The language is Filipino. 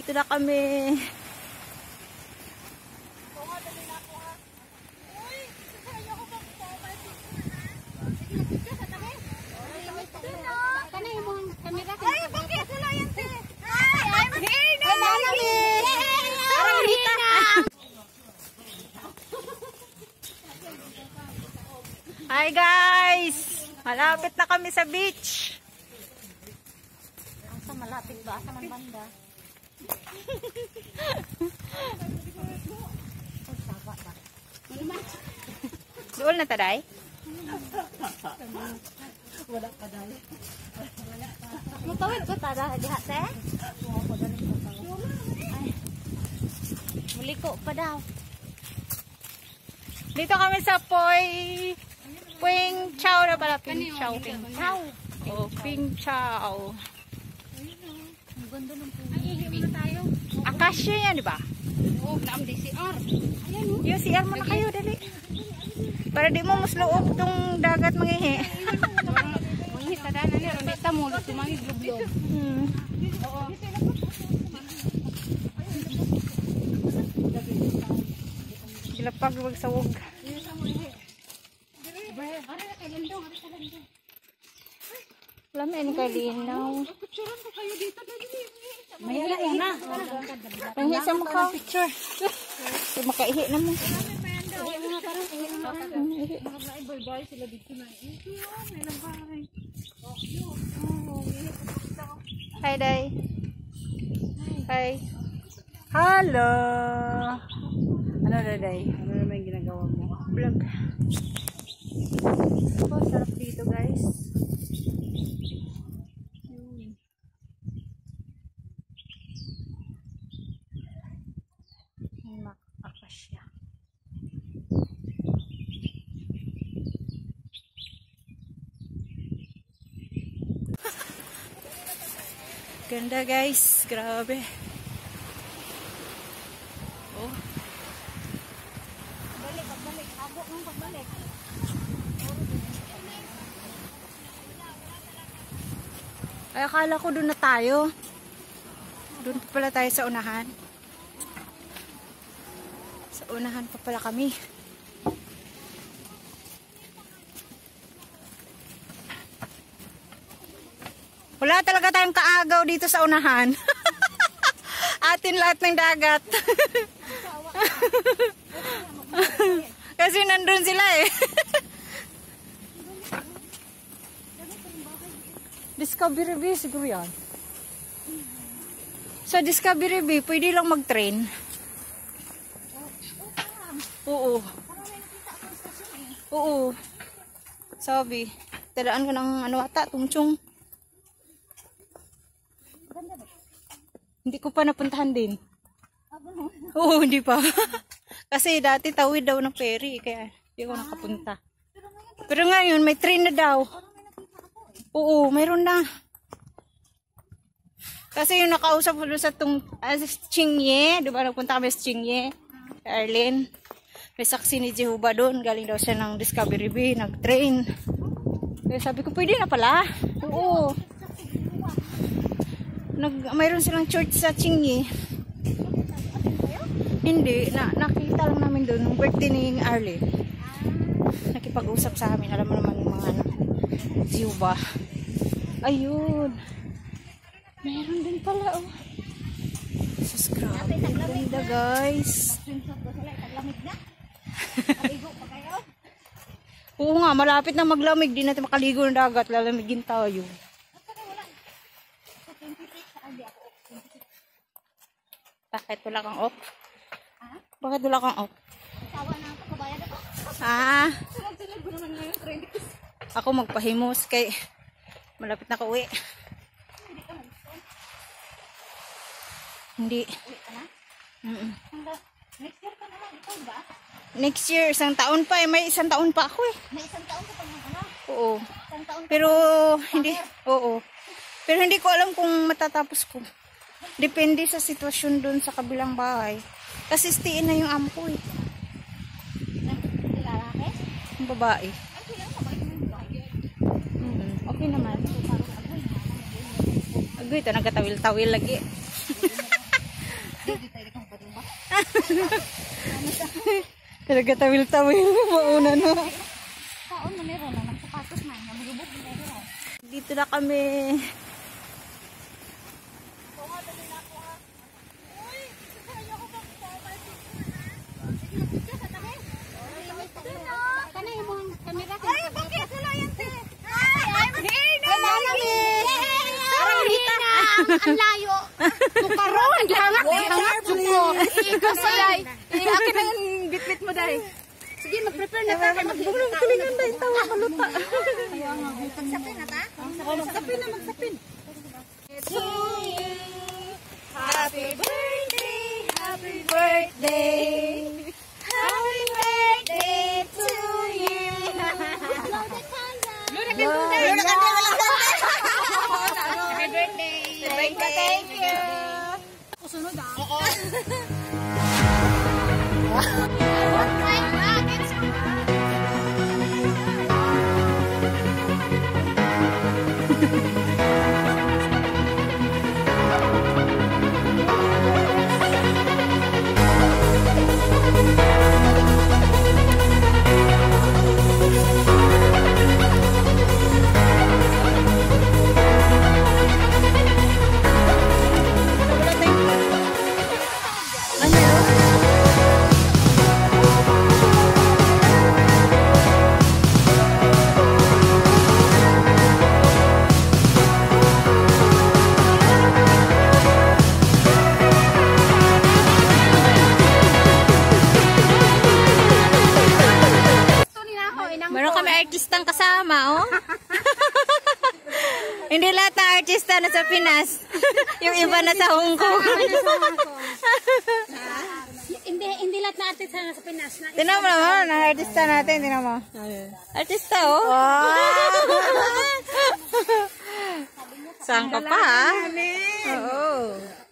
Dito na kami. Hi guys! Malapit na kami sa beach. Asa malapit ba? Asa man banda? Doon na taday? Wala pa dahil. Mutawid ko tada diha te? Muliko pa daw. Dito kami sa Ping Chow na pala. Ping Chow. Oh, Ping Chow. Ang ganda ng puno. Tayo. Akasya yan, di ba? Oh, naam di CR. Ayan oh. Yung CR mo na kayo, dali. Para di mo mas loob tong dagat mangihi. Mangihi tada na ni ron ta mo luto mangi glob-glob. Oo. Sila pag magsawog. Wala may kalinaw. Picturean ko kayo dito dali. Mayala una. Panghi sa mukha. Picture. Di makaihi na mo. Bye-bye sila dito na. Hi, Day. Hi. Hello. Ano na, Day? Ano naman yung ginagawa mo? Vlog. Oh, sarap dito, guys. Akasya. Ganda guys, grabe. Oh. Pagbalik. Abo ng pagbalik. Ay, akala ko doon na tayo. Doon pa pala tayo sa unahan. Sa unahan pa pala kami. Wala talaga tayong kaagaw dito sa unahan. Atin lahat ng dagat. Kasi nandun sila eh. Discovery Bay siguro yan. Sa Discovery Bay, pwede lang mag-train. Oo. Oo. Sabi, tadaan ka ng ano ata, tungchong. Hindi ko pa napuntahan din. Oo, hindi pa. Kasi dati tawid daw ng ferry, kaya hindi ko nakapunta. Pero ngayon, may train na daw. Oo, mayroon na. Kasi yung nakausap ko sa Chingye, diba nagpunta kami sa Chingye, Arlene. May saksi ni Jehovah doon, galing daw siya ng Discovery Bay, nag-train. Kaya sabi ko, pwede na pala. Oo. Mayroon silang church sa Chingye. Hindi, nakita lang namin doon, nung birthday ni Arlene. Nakipag-usap sa amin, alam mo naman yung mga Jehovah. Ayun. Meron din pala, oh. Jesus, grabe. Ganda, guys. Oo nga, malapit na maglamig. Di natin makaligo ng dagat. Lalamigin tayo. Bakit wala kang off? Bakit wala kang off? Ah. Ako magpahimos kay malapit na kauwi. Hindi. Next year ka na lang, ikaw ba? Next year, isang taon pa eh. May isang taon pa ako eh. May isang taon ka pang ano? Oo. Isang taon Pero hindi, oo. Pero hindi ko alam kung matatapos ko. Depende sa sitwasyon doon sa kabilang bahay. Kasi stay na yung amo ko eh. lalaki? Yung babae. Okay lang, mabait mo yung babae. Okay naman. Agoy, ito nagkatawil-tawil lagi. Talaga tawil-tawil. Mauna na. Kaon mo meron na ng sapatos man, namulubog din meron. Dito na kami. Kanay mo ang kamera. Ay, bakit wala yan te? Ay, I'm here na. Parang hita. Ang layo. Tukaron, hangat suko. Ikaw salay. Akin ang bitbit mo dai. Sige, mag-prepare na tayo. Tulingan na yung tawa kaluta. Magsapin na ta? Magsapin na, magsapin. To you. Happy birthday, happy Birthday. happy birthday to you. Happy birthday. Thank you. Sunod ah. Oo. Meron kami artistang kasama, oh. Hindi lahat ng artista na sa Pinas. Yung iba na sa Hong Kong. Hindi lahat na artista na sa Pinas. Tinan mo naman, ang artista natin, tinan mo. Artista, oh. Saan ka pa, ha? Oo.